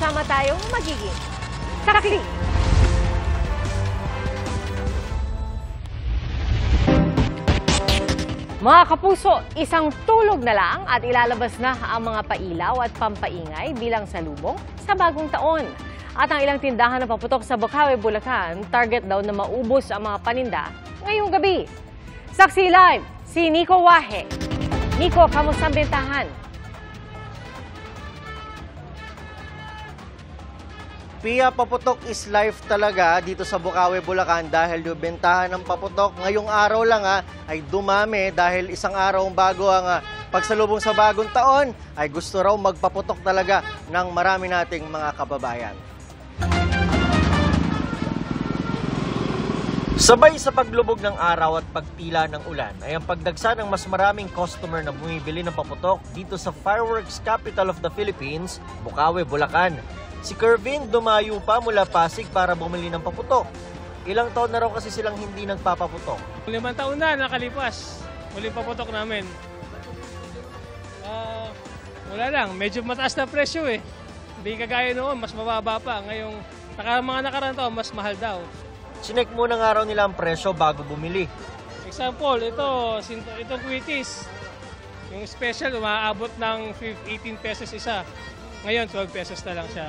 sama-sama tayong magiging sarakli. Mga kapuso, isang tulog na lang at ilalabas na ang mga pailaw at pampaingay bilang salubong sa bagong taon. At ang ilang tindahan na paputok sa Bocaue, Bulacan, target daw na maubos ang mga paninda ngayong gabi. Saksi live, si Nico Wahe. Nico, kamusta ang bentahan? Pia, paputok is life talaga dito sa Bocaue, Bulacan dahil yung bentahan ng paputok ngayong araw lang ay dumami dahil isang araw bago ang pagsalubong sa bagong taon ay gusto raw magpaputok talaga ng marami nating mga kababayan. Sabay sa paglubog ng araw at pagtila ng ulan ay ang pagdagsa ng mas maraming customer na bumibili ng paputok dito sa fireworks capital of the Philippines, Bocaue, Bulacan. Si Kervin dumayo pa mula Pasig para bumili ng paputok. Ilang taon na raw kasi silang hindi nagpapaputok. 5 taon na nakalipas. Muling paputok namin. Wala lang, medyo mataas na presyo eh. Hindi kagaya noon, mas mababa pa. Ngayong mga nakaraan taon, mas mahal daw. Sinek muna nga raw nila ang presyo bago bumili. Example, itong Quitties. Yung special, umaabot ng 18 pesos isa. Ngayon, 12 pesos na lang siya.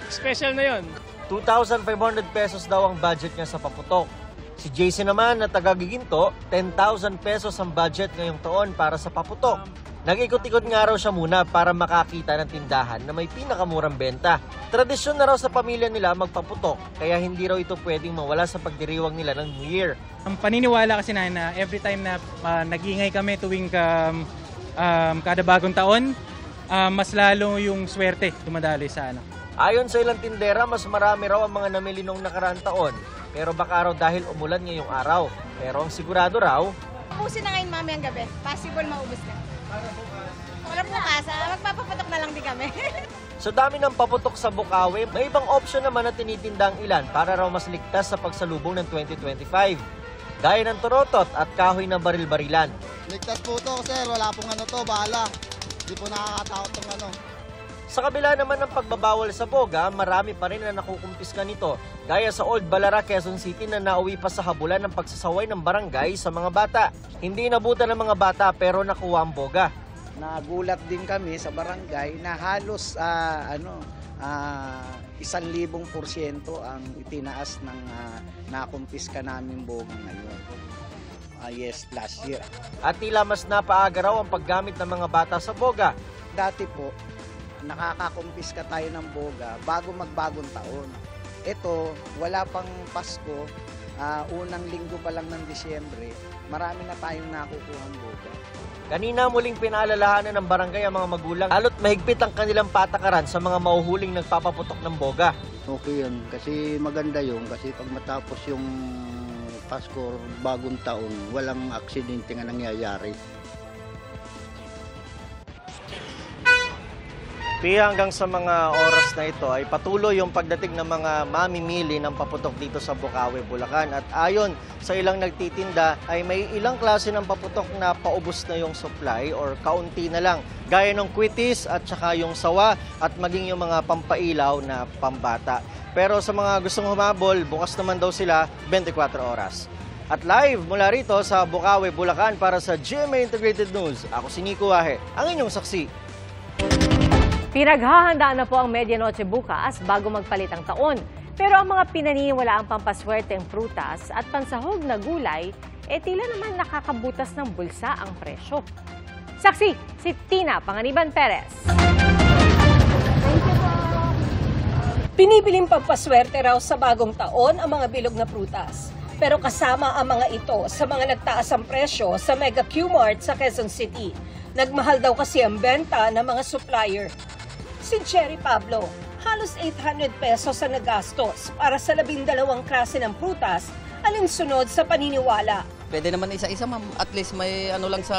Special na yon. 2,500 pesos daw ang budget niya sa paputok. Si JC naman na taga-Giginto, 10,000 pesos ang budget ngayong taon para sa paputok. Nag-ikot-ikot nga raw siya muna para makakita ng tindahan na may pinakamurang benta. Tradisyon na raw sa pamilya nila magpaputok, kaya hindi raw ito pwedeng mawala sa pagdiriwang nila ng New Year. Ang paniniwala kasi na every time na nag-ingay kami tuwing kada bagong taon, mas lalo yung swerte dumadali sa ano. Ayon sa ilang tindera, mas marami raw ang mga namili nung nakaraang taon. Pero baka raw dahil umulan ngayong araw. Pero ang sigurado raw, ubusin na ngayon mami ang gabi. Possible maubos na. Wala po kasa, magpapaputok na lang din kami. sa dami ng paputok sa Bocaue, may ibang option naman na tinitinda ang ilan para raw mas ligtas sa pagsalubong ng 2025. Gaya ng torotot at kahoy na baril-barilan. Ligtas po to, sir. Wala pong bahala. Hindi po nakakatakot ng Sa kabila naman ng pagbabawal sa boga, marami pa rin na nakukumpiska nito. Gaya sa Old Balara, Quezon City na nauwi pa sa habulan ng pagsasaway ng barangay sa mga bata. Hindi nabutan ng mga bata pero nakuha ang boga. Nagulat din kami sa barangay na halos 1,000% ang itinaas ng nakumpiska namin boga ngayon. Yes, last year. At tila mas napaaga raw ang paggamit ng mga bata sa boga. Dati po, nakakakumpiska tayo ng boga bago magbagong taon. Ito, wala pang Pasko, unang linggo pa lang ng Disyembre, marami na tayong nakukuhang boga. Kanina muling pinaalalahanan ng barangay ang mga magulang lalo't mahigpit ang kanilang patakaran sa mga mahuhuling nagpapaputok ng boga. Okay yun, kasi maganda yun, kasi pag matapos yung Pasko, bagong taon, walang aksidente nga nangyayari. Pia, hanggang sa mga oras na ito ay patuloy yung pagdating ng mga mamimili ng paputok dito sa Bocaue, Bulacan. At ayon sa ilang nagtitinda ay may ilang klase ng paputok na paubos na yung supply or kaunti na lang. Gaya ng Quitties at saka yung sawa at maging yung mga pampailaw na pambata. Pero sa mga gustong humabol, bukas naman daw sila 24 oras. At live mula rito sa Bocaue, Bulacan para sa GMA Integrated News, ako si Nico Wahe, ang inyong saksi. Pinaghahandaan na po ang medianoche bukas bago magpalit ang taon. Pero ang mga pinaniniwalaang pampaswerteng prutas at pansahog na gulay, tila naman nakakabutas ng bulsa ang presyo. Saksi, si Tina Panganiban Perez. Binibiling pampaswerte raw sa bagong taon ang mga bilog na prutas. Pero kasama ang mga ito sa mga nagtaas ang presyo sa Mega Q-Mart sa Quezon City. Nagmahal daw kasi ang benta ng mga supplier. Si Cherry Pablo, halos 800 pesos ang nagastos para sa 12 klase ng prutas, alinsunod sa paniniwala. Pwede naman isa-isa, ma'am. At least may lang sa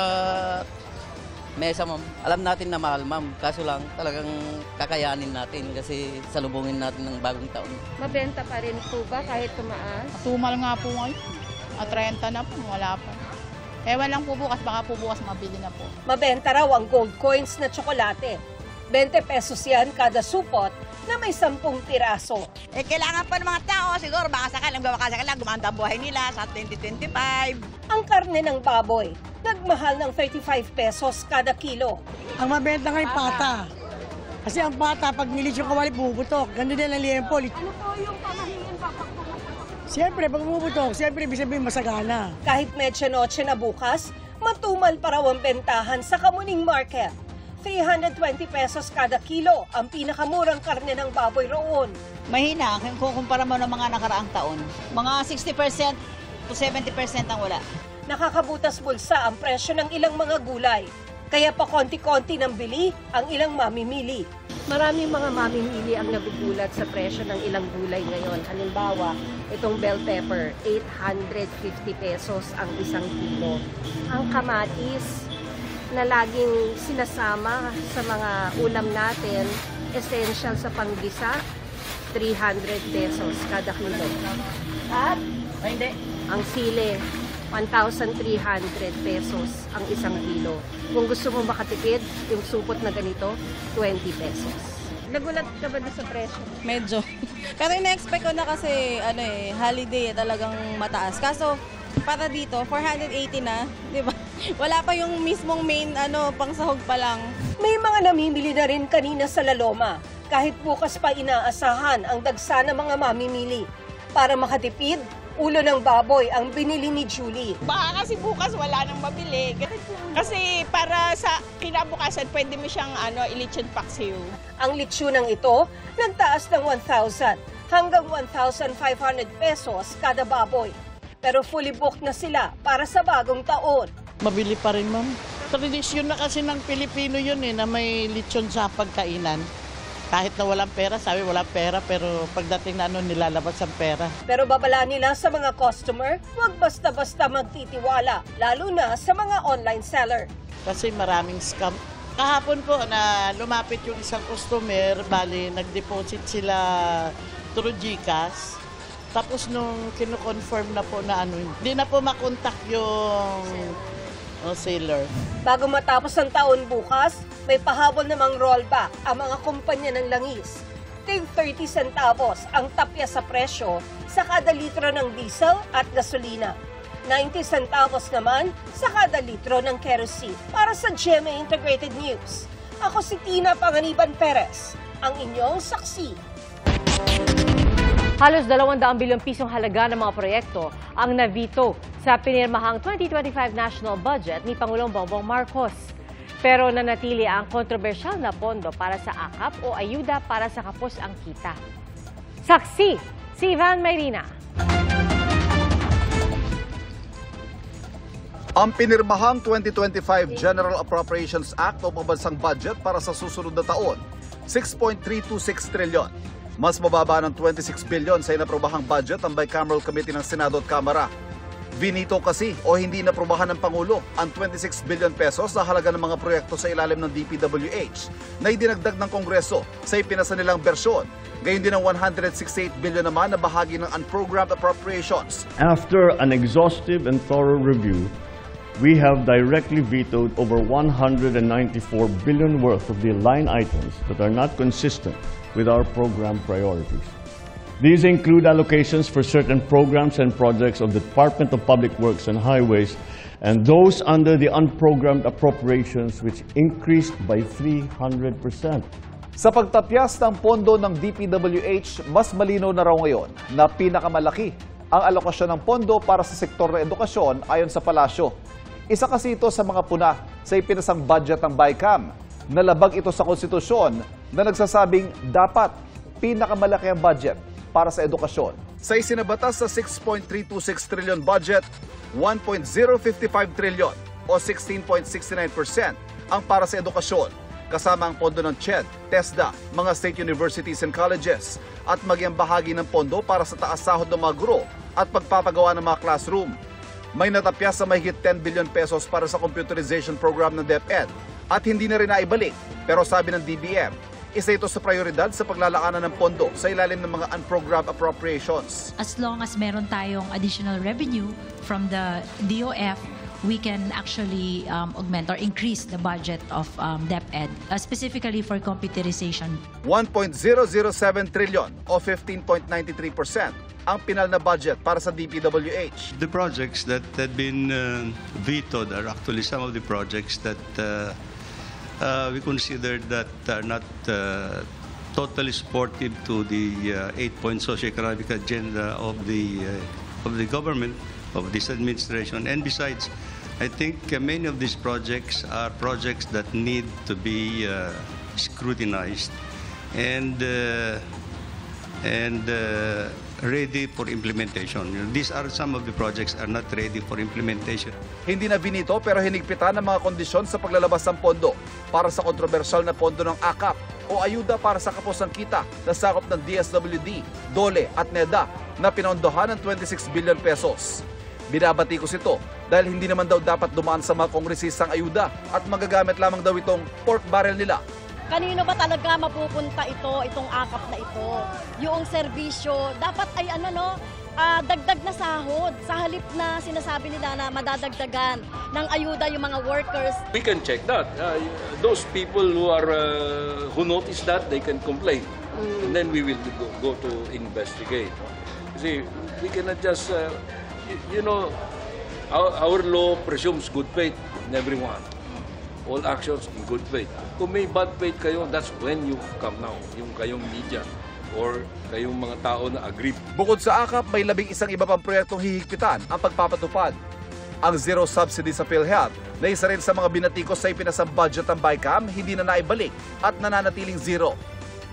mesa, ma'am. Alam natin na mahal, ma'am. Kaso lang, talagang kakayanin natin kasi salubungin natin ng bagong taon. Mabenta pa rin po ba kahit tumaas? Tumal nga po ngayon. 30 na po, wala pa. Ewan lang po bukas, baka po bukas mabili na po. Mabenta raw ang gold coins na tsokolate. 20 pesos yan kada supot na may 10 piraso. Kailangan pa ng mga tao, siguro baka sakalang gumanda ang buhay nila sa 2025. Ang karne ng baboy, nagmahal ng 35 pesos kada kilo. Ang mabenta ngayon pata. Kasi ang pata, pag nilis yung kawali, bumubutok. Ganun din ang liempo. Ano po yung pamahiin pa pag bumubutok? Siyempre, pag bumubutok, siyempre, ibig sabihin masagana. Kahit medya-noche na bukas, matumal pa raw ang bentahan sa Kamuning Market. 320 pesos kada kilo ang pinakamurang karne ng baboy roon. Mahina kung kumpara mo ng mga nakaraang taon. Mga 60% to 70% ang wala. Nakakabutas bulsa ang presyo ng ilang mga gulay. Kaya pa konti-konti ng bili ang ilang mamimili. Maraming mga mamimili ang nagugulat sa presyo ng ilang gulay ngayon. Halimbawa, itong bell pepper, 850 pesos ang isang kilo. Ang kamatis na laging sinasama sa mga ulam natin, essential sa panggisa, 300 pesos kada kilo. At ang sili, 1,300 pesos ang isang kilo. Kung gusto mo makatipid, yung supot na ganito, 20 pesos. Nagulat ka ba sa presyo? Medyo. Pero ina-expect ko na kasi holiday talagang mataas. Kaso para dito 480 na, 'di ba? Wala pa yung mismong main pangsahog pa lang. May mga namimili na rin kanina sa Laloma. Kahit bukas pa inaasahan ang dagsa ng mga mamimili. Para makatipid, ulo ng baboy ang binili ni Julie. Baka kasi bukas wala nang mabili. Kasi para sa kinabukasan, pwede mo siyang ilitsyon paksiw. Ang litsyon ito, nagtaas ng 1,000 hanggang 1,500 pesos kada baboy. Pero fully booked na sila para sa bagong taon. Mabili pa rin, ma'am. Tradisyon na kasi ng Pilipino yun na may litsyon sa pagkainan. Kahit na walang pera, sabi walang pera, pero pagdating na nilalabas ang pera. Pero babala nila sa mga customer, huwag basta-basta magtitiwala, lalo na sa mga online seller. Kasi maraming scam. Kahapon po na lumapit yung isang customer, bali nag-deposit sila through GCash. Tapos nung kino-confirm na po na hindi na po makontak yung seller. Bago matapos ang taon bukas, may pahabol namang rollback ang mga kumpanya ng langis. Tig 30 centavos ang tapya sa presyo sa kada litro ng diesel at gasolina. 90 centavos naman sa kada litro ng kerosene. Para sa GMA Integrated News, ako si Tina Panganiban Perez, ang inyong saksi. Halos 200 bilyong pisong halaga ng mga proyekto ang navito sa pinirmahang 2025 national budget ni Pangulong Bongbong Marcos. Pero nanatili ang kontrobersyal na pondo para sa AKAP o ayuda para sa kapos ang kita. Saksi, si Ivan Mayrina. Ang pinirmahang 2025 General Appropriations Act o pambansang budget para sa susunod na taon, 6.326 trilyon. Mas mababa ng 26 bilyon sa inaprobahang budget ang Bicameral Committee ng Senado at Kamara. Vinito kasi o hindi naprobahan ng Pangulo ang 26 billion pesos na halaga ng mga proyekto sa ilalim ng DPWH na idinagdag ng Kongreso sa ipinasa nilang bersyon. Gayon din ang 168 billion naman na bahagi ng unprogrammed appropriations. After an exhaustive and thorough review, we have directly vetoed over 194 billion worth of the line items that are not consistent with our program priorities. These include allocations for certain programs and projects of the Department of Public Works and Highways and those under the unprogrammed appropriations which increased by 300%. Sa pagtapyas ng pondo ng DPWH, mas malinaw na raw ngayon na pinakamalaki ang alokasyon ng pondo para sa sektor ng edukasyon ayon sa palasyo. Isa kasi ito sa mga puna sa ipinasang budget ng BICAM. Nalabag ito sa konstitusyon na nagsasabing dapat pinakamalaki ang budget para sa edukasyon. Sa isinabatas sa 6.326 trillion budget, 1.055 trillion o 16.69% ang para sa edukasyon, kasama ang pondo ng CHED, TESDA, mga state universities and colleges, at maging bahagi ng pondo para sa taas sahod ng mga guro at pagpapagawa ng mga classroom. May natapya sa mahigit 10 billion pesos para sa computerization program ng DepEd at hindi na rin naibalik. Pero sabi ng DBM, isa ito sa prioridad sa paglalaanan ng pondo sa ilalim ng mga unprogrammed appropriations. As long as meron tayong additional revenue from the DOF we can actually augment or increase the budget of DepEd, specifically for computerization. 1.007 trillion o 15.93% ang pinal na budget para sa DPWH. The projects that had been vetoed are actually some of the projects that we consider that are not totally supportive to the 8-point socioeconomic agenda of the government, of this administration. And besides, I think many of these projects are projects that need to be scrutinized and ready for implementation. These are some of the projects are not ready for implementation. Hindi na binito pero hinigpitan ng mga kondisyon sa paglalabas ng pondo para sa kontrobersyal na pondo ng AKAP o ayuda para sa kapusang kita na sakop ng DSWD, DOLE at NEDA na pinondohan ng 26 billion pesos. Binabatikos ito dahil hindi naman daw dapat dumaan sa mga kongresistang ayuda at magagamit lamang daw itong pork barrel nila. Kanino ba talaga mapupunta itong akap na ito? Yung serbisyo, dapat ay dagdag na sahod. Sa halip na sinasabi nila na madadagdagan ng ayuda yung mga workers. We can check that. Those people who notice that, they can complain. And then we will go to investigate. See, we cannot just, our law presumes good faith in everyone. All actions in good faith. Kung may bad faith kayo, that's when you come now. Yung kayong media or kayong mga tao na agree. Bukod sa AKAP, may 11 iba pang proyektong hihigpitan ang pagpapatupad. Ang zero subsidy sa PhilHealth na isa rin sa mga binatikos sa ipinasang budget ng BICAM, hindi na naibalik at nananatiling zero.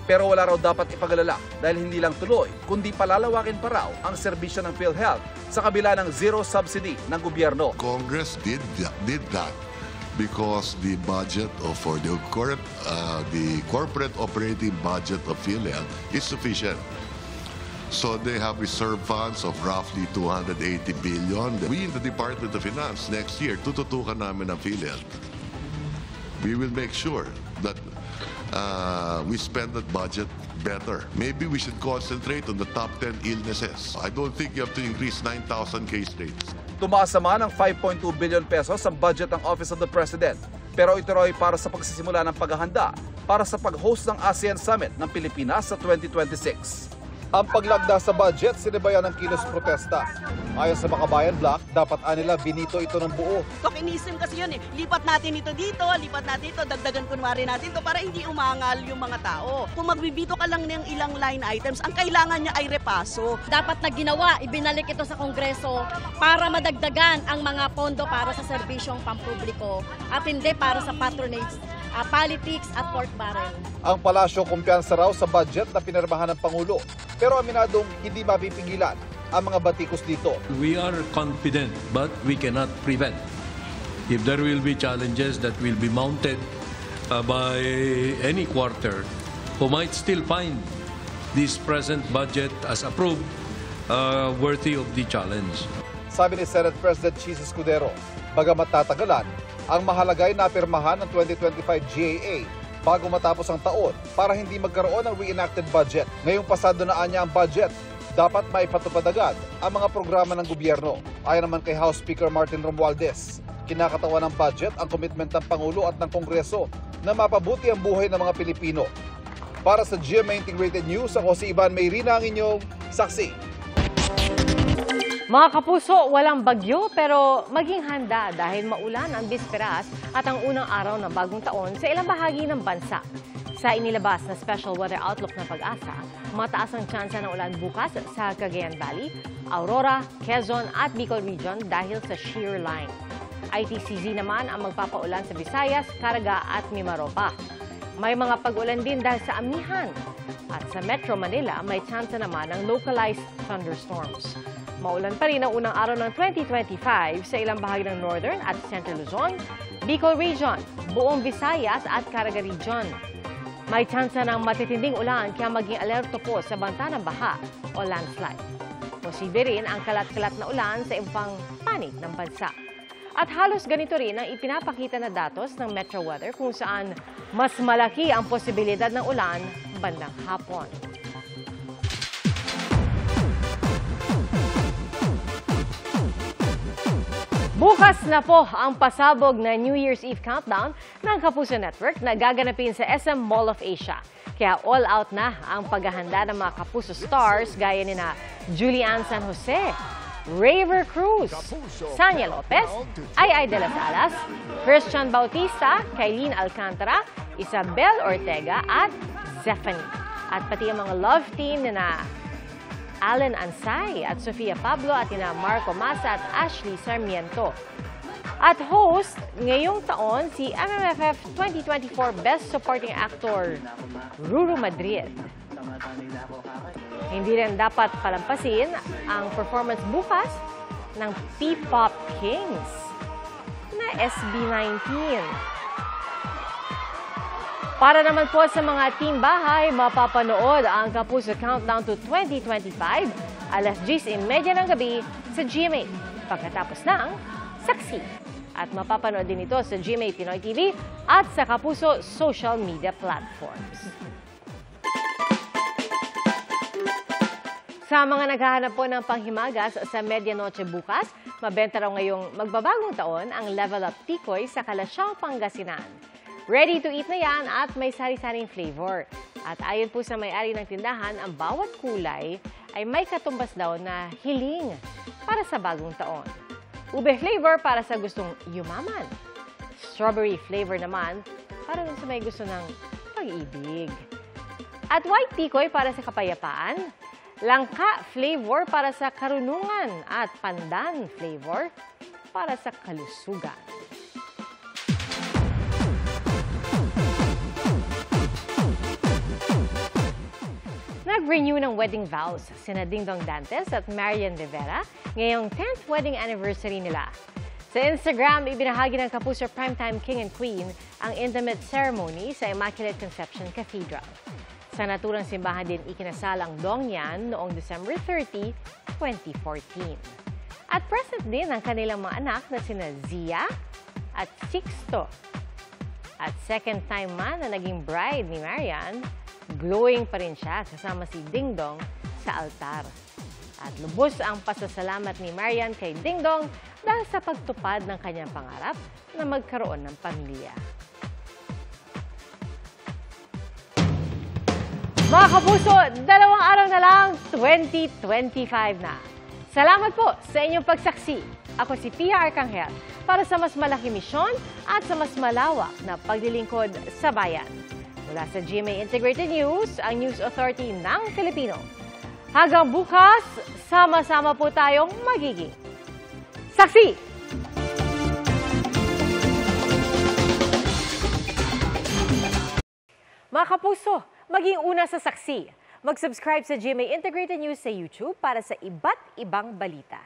Pero wala raw dapat ipagalala dahil hindi lang tuloy, kundi palalawakin pa raw ang serbisyo ng PhilHealth sa kabila ng zero subsidy ng gobyerno. Congress did that. Because the budget for the corporate operating budget of PhilHealth is sufficient. So they have reserve funds of roughly 280 billion. We in the Department of Finance next year, tututukan namin ang PhilHealth. We will make sure that we spend that budget better. Maybe we should concentrate on the top 10 illnesses. I don't think you have to increase 9,000 case rates. Tumaas naman ng 5.2 billion pesos ang budget ng Office of the President. Pero ito raw ay para sa pagsisimula ng paghahanda para sa pag-host ng ASEAN Summit ng Pilipinas sa 2026. Ang paglagda sa budget, sinibayan ng kilos protesta. Ayon sa Makabayan Block, dapat anila binito ito ng buo. Tokenism kasi yun eh. Lipat natin ito dito, lipat natin ito, dagdagan kunwari natin ito para hindi umangal yung mga tao. Kung magbibito ka lang ng ilang line items, ang kailangan niya ay repaso. Dapat na ginawa, ibinalik ito sa Kongreso para madagdagan ang mga pondo para sa serbisyong pampubliko at hindi para sa patronage, politics at pork barrel. Ang palasyo kumpiyansa raw sa budget na pinirmahan ng Pangulo. Pero aminadong hindi mapipigilan ang mga batikos dito. We are confident but we cannot prevent. If there will be challenges that will be mounted by any quarter, who might still find this present budget as approved worthy of the challenge. Sabi ni Senate President Chis Escudero, bagamat tatagalan, ang mahalaga ay napirmahan ng 2025 GAA bago matapos ang taon para hindi magkaroon ng reenacted budget. Ngayong pasado na anya ang budget, dapat maipatupad agad ang mga programa ng gobyerno. Ayon naman kay House Speaker Martin Romualdez, kinakatawan ng budget ang komitment ng Pangulo at ng Kongreso na mapabuti ang buhay ng mga Pilipino. Para sa GMA Integrated News, ako si Ivan Mayrina, ang inyong saksi. Mga kapuso, walang bagyo pero maging handa dahil maulan ang bisperas at ang unang araw ng bagong taon sa ilang bahagi ng bansa. Sa inilabas na Special Weather Outlook ng Pag-asa, mataas ang tsansa ng ulan bukas sa Cagayan Valley, Aurora, Quezon at Bicol Region dahil sa shear line. ITCZ naman ang magpapaulan sa Visayas, Caraga at Mimaropa. May mga pag-ulan din dahil sa Amihan. At sa Metro Manila, may tsansa naman ng localized thunderstorms. Maulan pa rin ang unang araw ng 2025 sa ilang bahagi ng Northern at Central Luzon, Bicol Region, buong Visayas at Caraga Region. May tsansa ng matitinding ulan kaya maging alerto po sa banta ng baha o landslide. Posible rin ang kalat-kalat na ulan sa ibang panig ng bansa. At halos ganito rin ang ipinapakita na datos ng Metro Weather kung saan mas malaki ang posibilidad ng ulan bandang hapon. Bukas na po ang pasabog na New Year's Eve countdown ng Kapuso Network na gaganapin sa SM Mall of Asia. Kaya all out na ang paghahanda ng mga Kapuso stars gaya ni na Julian San Jose, Raver Cruz, Sanya Lopez, Ay de las Alas, Christian Bautista, Kailin Alcantara, Isabel Ortega at Zephanie. At pati ang mga love team na Alan Ansay at Sofia Pablo at ina Marco Masa at Ashley Sarmiento. At host ngayong taon si MMFF 2024 Best Supporting Actor Ruru Madrid. Hindi rin dapat palampasin ang performance bukas ng P-Pop Kings na SB19. Para naman po sa mga team bahay, mapapanood ang Kapuso Countdown to 2025 alas 10:30 ng gabi sa GMA pagkatapos ng Saksi. At mapapanood din ito sa GMA Pinoy TV at sa Kapuso social media platforms. Sa mga naghahanap po ng panghimagas sa Medianoche bukas, mabenta raw ngayong magbabagong taon ang Level Up Tikoy sa Calasyao, Pangasinan. Ready to eat na yan at may sari-saring flavor. At ayon po sa may-ari ng tindahan, ang bawat kulay ay may katumbas daw na hiling para sa bagong taon. Ube flavor para sa gustong yumaman. Strawberry flavor naman para sa may gusto ng pag-ibig. At white tikoy para sa kapayapaan. Langka flavor para sa karunungan. At pandan flavor para sa kalusugan. Nag-renew ng wedding vows sina Dingdong Dantes at Marian Rivera ngayong 10th wedding anniversary nila. Sa Instagram, ibinahagi ng Kapuso Primetime King and Queen ang intimate ceremony sa Immaculate Conception Cathedral. Sa naturang simbahan din ikinasal ang Dongyan noong December 30, 2014. At present din ang kanilang mga anak na sina Zia at Sixto. At second time man na naging bride ni Marian, glowing pa rin siya kasama si Dingdong sa altar. At lubos ang pasasalamat ni Marian kay Dingdong dahil sa pagtupad ng kanyang pangarap na magkaroon ng pamilya. Mga Kapuso, 2 araw na lang, 2025 na. Salamat po sa inyong pagsaksi. Ako si Pia Arcangel para sa mas malaki misyon at sa mas malawak na paglilingkod sa bayan. Mula sa GMA Integrated News, ang News Authority ng Filipino. Hanggang bukas, sama-sama po tayong magiging saksi! Mga Kapuso, maging una sa saksi. Mag-subscribe sa GMA Integrated News sa YouTube para sa iba't ibang balita.